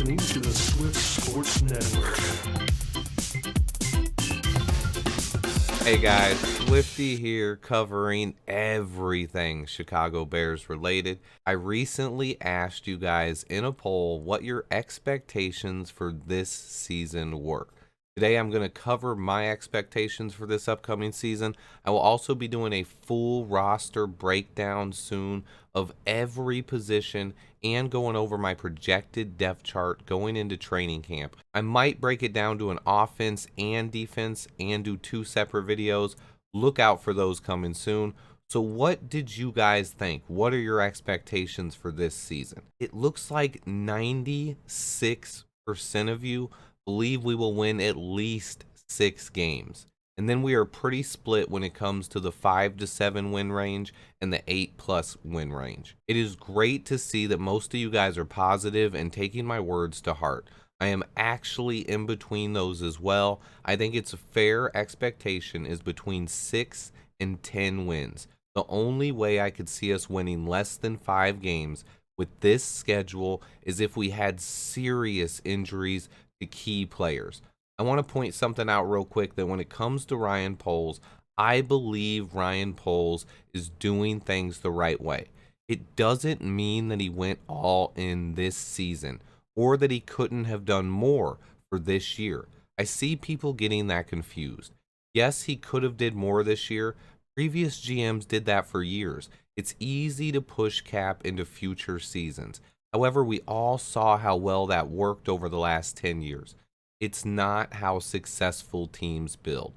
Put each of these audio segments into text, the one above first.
listening to the Swift Sports Network. Hey guys, Swifty here covering everything Chicago Bears related. I recently asked you guys in a poll what your expectations for this season were. Today I'm going to cover my expectations for this upcoming season. I will also be doing a full roster breakdown soon of every position and going over my projected depth chart going into training camp. I might break it down to an offense and defense and do two separate videos. Look out for those coming soon. So what did you guys think? What are your expectations for this season? It looks like 96% of you believe we will win at least 6 games. And then we are pretty split when it comes to the 5 to 7 win range and the 8+ win range. It is great to see that most of you guys are positive and taking my words to heart. I am actually in between those as well. I think it's a fair expectation is between 6 and 10 wins. The only way I could see us winning less than 5 games with this schedule is if we had serious injuries to key players. I want to point something out real quick that when it comes to Ryan Poles, I believe Ryan Poles is doing things the right way. It doesn't mean that he went all in this season or that he couldn't have done more for this year. I see people getting that confused. Yes, he could have did more this year. Previous GMs did that for years. It's easy to push cap into future seasons. However, we all saw how well that worked over the last 10 years. It's not how successful teams build.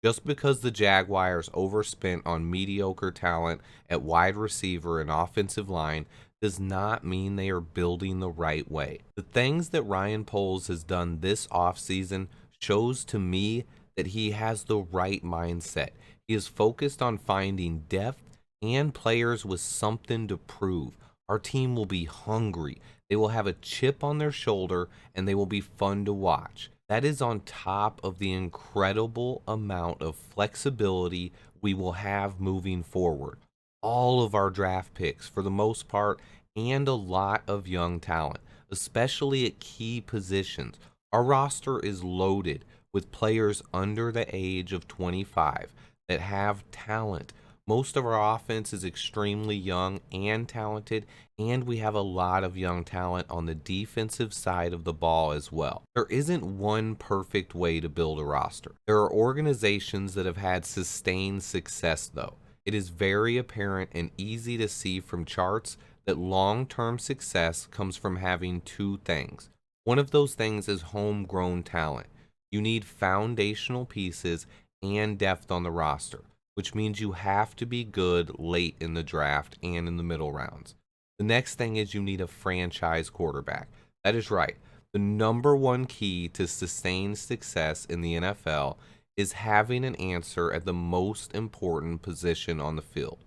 Just because the Jaguars overspent on mediocre talent at wide receiver and offensive line does not mean they are building the right way. The things that Ryan Poles has done this offseason shows to me that he has the right mindset. He is focused on finding depth and players with something to prove. Our team will be hungry. They will have a chip on their shoulder and they will be fun to watch. That is on top of the incredible amount of flexibility we will have moving forward. All of our draft picks, for the most part, and a lot of young talent, especially at key positions. Our roster is loaded with players under the age of 25 that have talent. Most of our offense is extremely young and talented, and we have a lot of young talent on the defensive side of the ball as well. There isn't one perfect way to build a roster. There are organizations that have had sustained success, though. It is very apparent and easy to see from charts that long-term success comes from having two things. One of those things is homegrown talent. You need foundational pieces and depth on the roster, which means you have to be good late in the draft and in the middle rounds. The next thing is you need a franchise quarterback. That is right. The number one key to sustained success in the NFL is having an answer at the most important position on the field,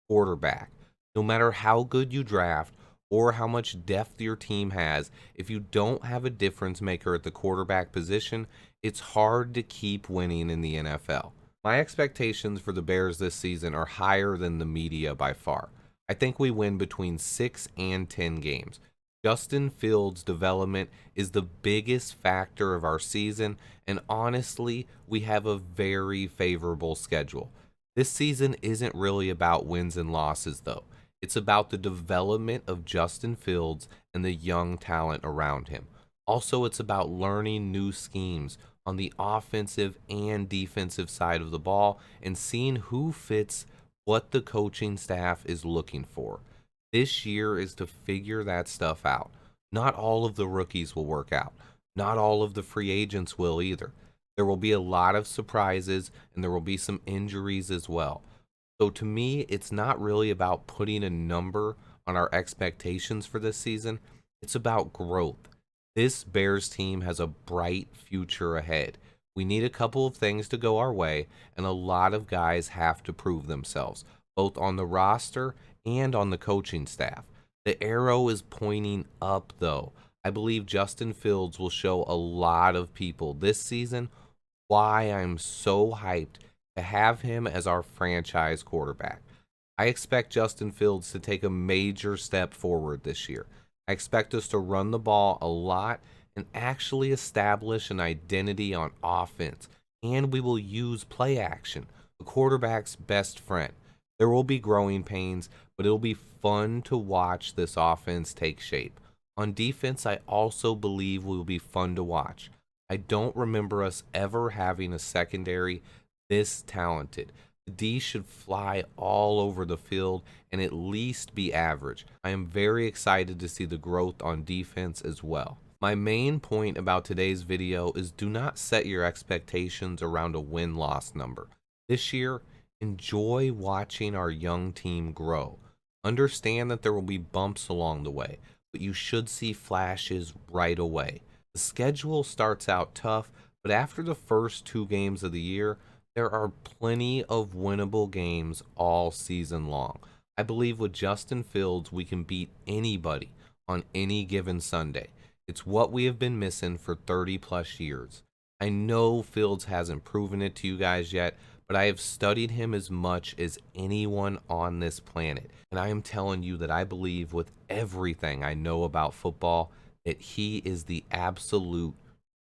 quarterback. No matter how good you draft or how much depth your team has, if you don't have a difference maker at the quarterback position, it's hard to keep winning in the NFL. My expectations for the Bears this season are higher than the media by far. I think we win between 6 and 10 games. Justin Fields' development is the biggest factor of our season, and honestly, we have a very favorable schedule. This season isn't really about wins and losses, though. It's about the development of Justin Fields and the young talent around him. Also, it's about learning new schemes on the offensive and defensive side of the ball and seeing who fits what the coaching staff is looking for. This year is to figure that stuff out. Not all of the rookies will work out. Not all of the free agents will either. There will be a lot of surprises and there will be some injuries as well. So to me, it's not really about putting a number on our expectations for this season. It's about growth. This Bears team has a bright future ahead. We need a couple of things to go our way, and a lot of guys have to prove themselves, both on the roster and on the coaching staff. The arrow is pointing up, though. I believe Justin Fields will show a lot of people this season why I'm so hyped to have him as our franchise quarterback. I expect Justin Fields to take a major step forward this year. I expect us to run the ball a lot and actually establish an identity on offense. And we will use play action, the quarterback's best friend. There will be growing pains, but it'll be fun to watch this offense take shape. On defense, I also believe will be fun to watch. I don't remember us ever having a secondary this talented. The D should fly all over the field and at least be average. I am very excited to see the growth on defense as well. My main point about today's video is do not set your expectations around a win-loss number. This year, enjoy watching our young team grow. Understand that there will be bumps along the way, but you should see flashes right away. The schedule starts out tough, but after the first 2 games of the year, there are plenty of winnable games all season long. I believe with Justin Fields, we can beat anybody on any given Sunday. It's what we have been missing for 30 plus years. I know Fields hasn't proven it to you guys yet, but I have studied him as much as anyone on this planet. And I am telling you that I believe with everything I know about football that he is the absolute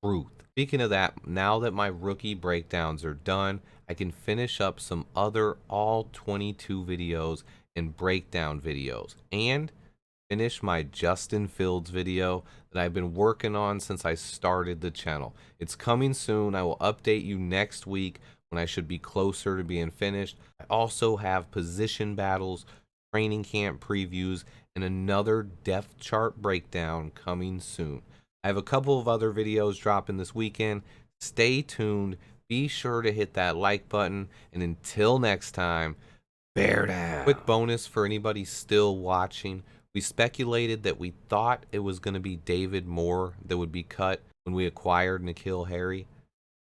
truth. Speaking of that, now that my rookie breakdowns are done, I can finish up some other all 22 videos and breakdown videos and finish my Justin Fields video that I've been working on since I started the channel. It's coming soon. I will update you next week when I should be closer to being finished. I also have position battles, training camp previews, and another depth chart breakdown coming soon. I have a couple of other videos dropping this weekend. Stay tuned. Be sure to hit that like button. And until next time, bear down. Quick bonus for anybody still watching. We speculated that we thought it was going to be David Moore that would be cut when we acquired N'Keal Harry.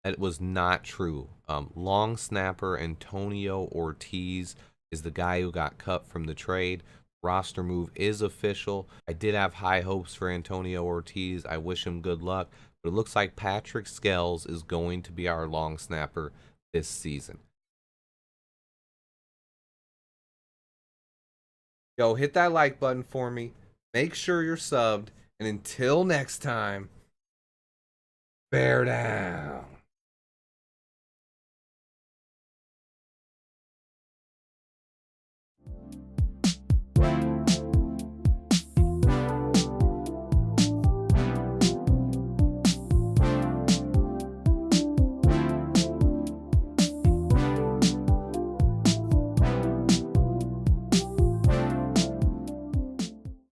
That was not true. Long snapper Antonio Ortiz is the guy who got cut from the trade. Roster move is official. I did have high hopes for Antonio Ortiz. I wish him good luck. But it looks like Patrick Scales is going to be our long snapper this season. Yo, hit that like button for me. Make sure you're subbed. And until next time, bear down.